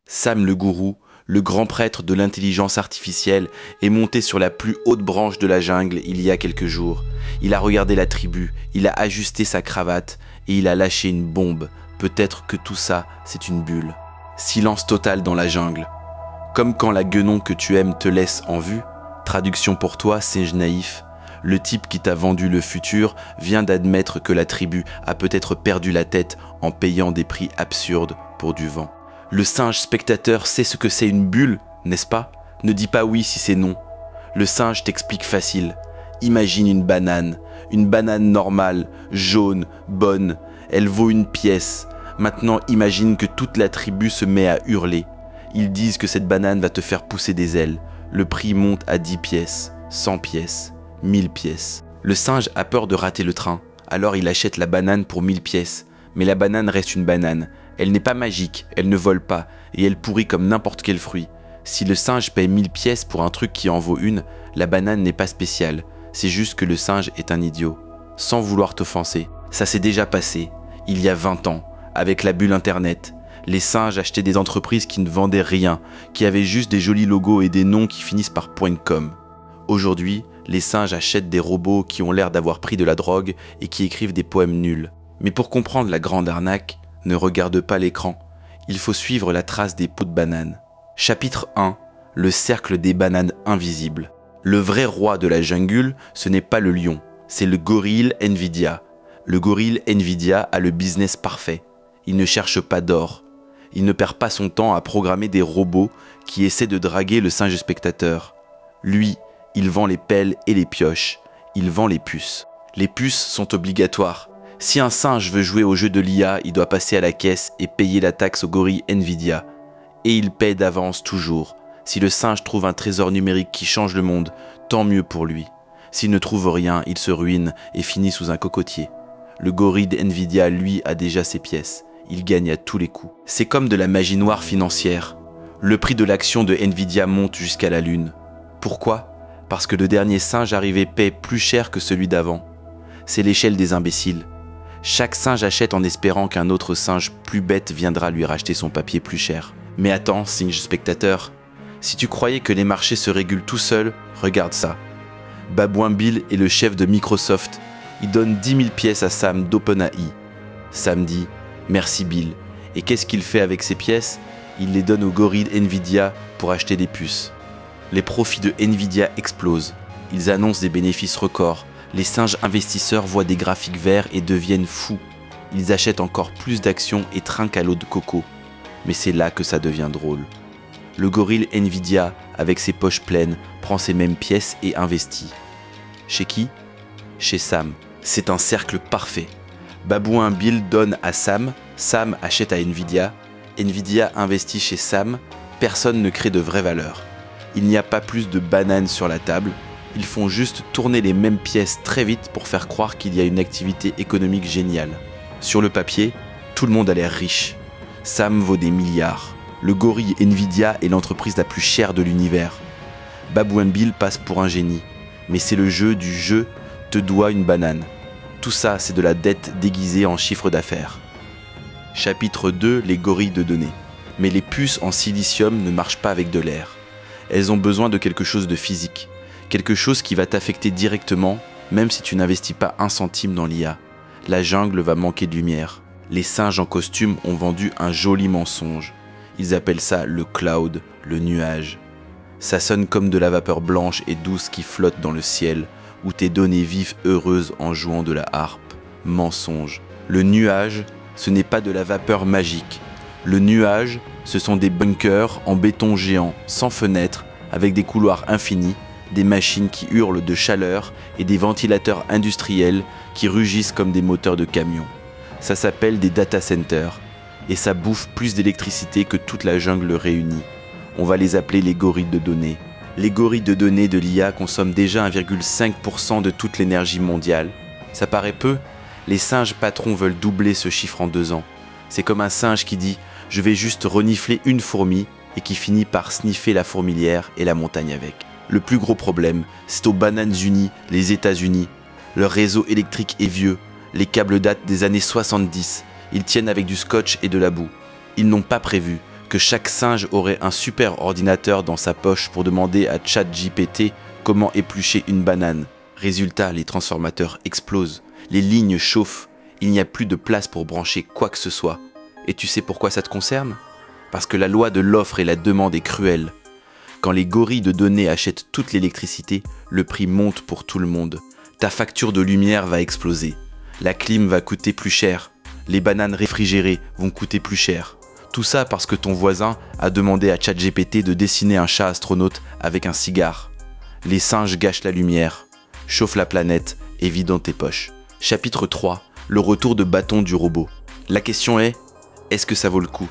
Sam le gourou, le grand prêtre de l'intelligence artificielle, est monté sur la plus haute branche de la jungle il y a quelques jours. Il a regardé la tribu, il a ajusté sa cravate et il a lâché une bombe. Peut-être que tout ça, c'est une bulle. Silence total dans la jungle. Comme quand la guenon que tu aimes te laisse en vue. Traduction pour toi, singe naïf. Le type qui t'a vendu le futur vient d'admettre que la tribu a peut-être perdu la tête en payant des prix absurdes pour du vent. Le singe spectateur sait ce que c'est une bulle, n'est-ce pas? Ne dis pas oui si c'est non. Le singe t'explique facile. Imagine une banane normale, jaune, bonne. Elle vaut une pièce. Maintenant imagine que toute la tribu se met à hurler. Ils disent que cette banane va te faire pousser des ailes. Le prix monte à 10 pièces, 100 pièces, 1000 pièces. Le singe a peur de rater le train, alors il achète la banane pour 1000 pièces. Mais la banane reste une banane. Elle n'est pas magique, elle ne vole pas, et elle pourrit comme n'importe quel fruit. Si le singe paye 1000 pièces pour un truc qui en vaut une, la banane n'est pas spéciale. C'est juste que le singe est un idiot. Sans vouloir t'offenser, ça s'est déjà passé, il y a 20 ans, avec la bulle internet. Les singes achetaient des entreprises qui ne vendaient rien, qui avaient juste des jolis logos et des noms qui finissent par .com. Aujourd'hui, les singes achètent des robots qui ont l'air d'avoir pris de la drogue et qui écrivent des poèmes nuls. Mais pour comprendre la grande arnaque, ne regarde pas l'écran. Il faut suivre la trace des pots de bananes. Chapitre 1. Le cercle des bananes invisibles. Le vrai roi de la jungle, ce n'est pas le lion, c'est le gorille Nvidia. Le gorille Nvidia a le business parfait. Il ne cherche pas d'or. Il ne perd pas son temps à programmer des robots qui essaient de draguer le singe spectateur. Lui, il vend les pelles et les pioches. Il vend les puces. Les puces sont obligatoires. Si un singe veut jouer au jeu de l'IA, il doit passer à la caisse et payer la taxe au gorille Nvidia. Et il paie d'avance toujours. Si le singe trouve un trésor numérique qui change le monde, tant mieux pour lui. S'il ne trouve rien, il se ruine et finit sous un cocotier. Le gorille Nvidia, lui, a déjà ses pièces. Il gagne à tous les coups. C'est comme de la magie noire financière. Le prix de l'action de Nvidia monte jusqu'à la lune. Pourquoi? Parce que le dernier singe arrivé paie plus cher que celui d'avant. C'est l'échelle des imbéciles. Chaque singe achète en espérant qu'un autre singe plus bête viendra lui racheter son papier plus cher. Mais attends, singe spectateur, si tu croyais que les marchés se régulent tout seuls, regarde ça. Babouin Bill est le chef de Microsoft. Il donne 10 000 pièces à Sam d'OpenAI. Sam dit « Merci Bill ». Et qu'est-ce qu'il fait avec ces pièces? Il les donne au gorille Nvidia pour acheter des puces. Les profits de Nvidia explosent. Ils annoncent des bénéfices records. Les singes investisseurs voient des graphiques verts et deviennent fous. Ils achètent encore plus d'actions et trinquent à l'eau de coco. Mais c'est là que ça devient drôle. Le gorille Nvidia, avec ses poches pleines, prend ces mêmes pièces et investit. Chez qui? Chez Sam. C'est un cercle parfait. Babouin Bill donne à Sam, Sam achète à Nvidia, Nvidia investit chez Sam, personne ne crée de vraie valeur. Il n'y a pas plus de bananes sur la table, ils font juste tourner les mêmes pièces très vite pour faire croire qu'il y a une activité économique géniale. Sur le papier, tout le monde a l'air riche. Sam vaut des milliards. Le gorille Nvidia est l'entreprise la plus chère de l'univers. Babouin Bill passe pour un génie. Mais c'est le jeu du jeu te doit une banane. Tout ça, c'est de la dette déguisée en chiffre d'affaires. Chapitre 2, les gorilles de données. Mais les puces en silicium ne marchent pas avec de l'air. Elles ont besoin de quelque chose de physique. Quelque chose qui va t'affecter directement, même si tu n'investis pas un centime dans l'IA. La jungle va manquer de lumière. Les singes en costume ont vendu un joli mensonge. Ils appellent ça le cloud, le nuage. Ça sonne comme de la vapeur blanche et douce qui flotte dans le ciel, où tes données vivent heureuses en jouant de la harpe. Mensonge. Le nuage, ce n'est pas de la vapeur magique. Le nuage, ce sont des bunkers en béton géant, sans fenêtres, avec des couloirs infinis, des machines qui hurlent de chaleur et des ventilateurs industriels qui rugissent comme des moteurs de camion. Ça s'appelle des data centers, et ça bouffe plus d'électricité que toute la jungle réunie. On va les appeler les gorilles de données. Les gorilles de données de l'IA consomment déjà 1,5% de toute l'énergie mondiale. Ça paraît peu? Les singes patrons veulent doubler ce chiffre en 2 ans. C'est comme un singe qui dit « je vais juste renifler une fourmi » et qui finit par sniffer la fourmilière et la montagne avec. Le plus gros problème, c'est aux Bananes Unies, les États-Unis. Leur réseau électrique est vieux. Les câbles datent des années 70. Ils tiennent avec du scotch et de la boue. Ils n'ont pas prévu que chaque singe aurait un super ordinateur dans sa poche pour demander à ChatGPT comment éplucher une banane. Résultat, les transformateurs explosent, les lignes chauffent, il n'y a plus de place pour brancher quoi que ce soit. Et tu sais pourquoi ça te concerne ? Parce que la loi de l'offre et la demande est cruelle. Quand les gorilles de données achètent toute l'électricité, le prix monte pour tout le monde. Ta facture de lumière va exploser. La clim va coûter plus cher. Les bananes réfrigérées vont coûter plus cher. Tout ça parce que ton voisin a demandé à ChatGPT de dessiner un chat astronaute avec un cigare. Les singes gâchent la lumière, chauffent la planète et vident tes poches. Chapitre 3. Le retour de bâton du robot. La question est-ce que ça vaut le coup ?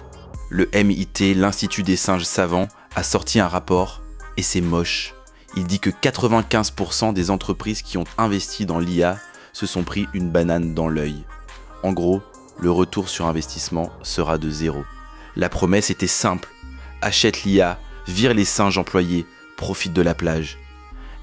Le MIT, l'Institut des singes savants, a sorti un rapport et c'est moche. Il dit que 95% des entreprises qui ont investi dans l'IA se sont pris une banane dans l'œil. En gros, le retour sur investissement sera de 0. La promesse était simple. Achète l'IA, vire les singes employés, profite de la plage.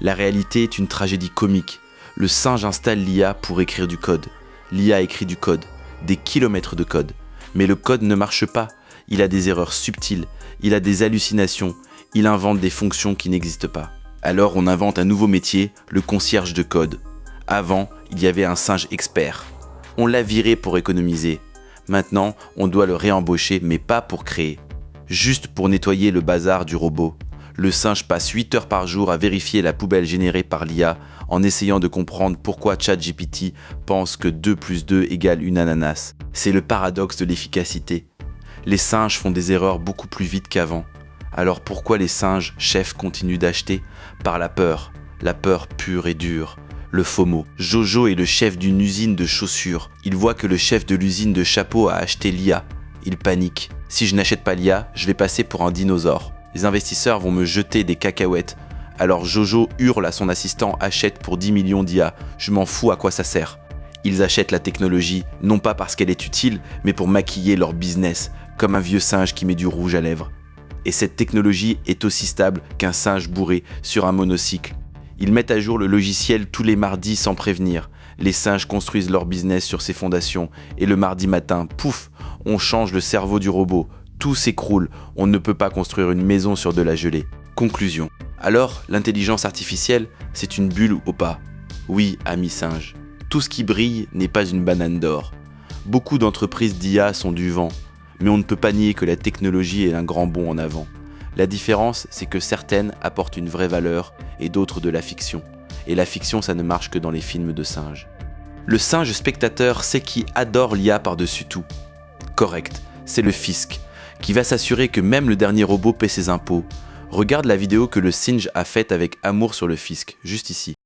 La réalité est une tragédie comique. Le singe installe l'IA pour écrire du code. L'IA écrit du code, des kilomètres de code. Mais le code ne marche pas. Il a des erreurs subtiles, il a des hallucinations, il invente des fonctions qui n'existent pas. Alors on invente un nouveau métier, le concierge de code. Avant, il y avait un singe expert. On l'a viré pour économiser. Maintenant, on doit le réembaucher, mais pas pour créer. Juste pour nettoyer le bazar du robot. Le singe passe 8 heures par jour à vérifier la poubelle générée par l'IA en essayant de comprendre pourquoi ChatGPT pense que 2 + 2 = une ananas. C'est le paradoxe de l'efficacité. Les singes font des erreurs beaucoup plus vite qu'avant. Alors pourquoi les singes chefs continuent d'acheter ? Par la peur pure et dure. Le FOMO. Jojo est le chef d'une usine de chaussures. Il voit que le chef de l'usine de chapeaux a acheté l'IA. Il panique. Si je n'achète pas l'IA, je vais passer pour un dinosaure. Les investisseurs vont me jeter des cacahuètes. Alors Jojo hurle à son assistant, achète pour 10 millions d'IA. Je m'en fous, à quoi ça sert ? Ils achètent la technologie, non pas parce qu'elle est utile, mais pour maquiller leur business, comme un vieux singe qui met du rouge à lèvres. Et cette technologie est aussi stable qu'un singe bourré sur un monocycle. Ils mettent à jour le logiciel tous les mardis sans prévenir. Les singes construisent leur business sur ces fondations. Et le mardi matin, pouf, on change le cerveau du robot. Tout s'écroule. On ne peut pas construire une maison sur de la gelée. Conclusion. Alors, l'intelligence artificielle, c'est une bulle ou pas ? Oui, ami singe. Tout ce qui brille n'est pas une banane d'or. Beaucoup d'entreprises d'IA sont du vent. Mais on ne peut pas nier que la technologie est un grand bond en avant. La différence, c'est que certaines apportent une vraie valeur et d'autres de la fiction. Et la fiction, ça ne marche que dans les films de singes. Le singe spectateur sait qui adore l'IA par-dessus tout. Correct, c'est le fisc, qui va s'assurer que même le dernier robot paie ses impôts. Regarde la vidéo que le singe a faite avec amour sur le fisc, juste ici.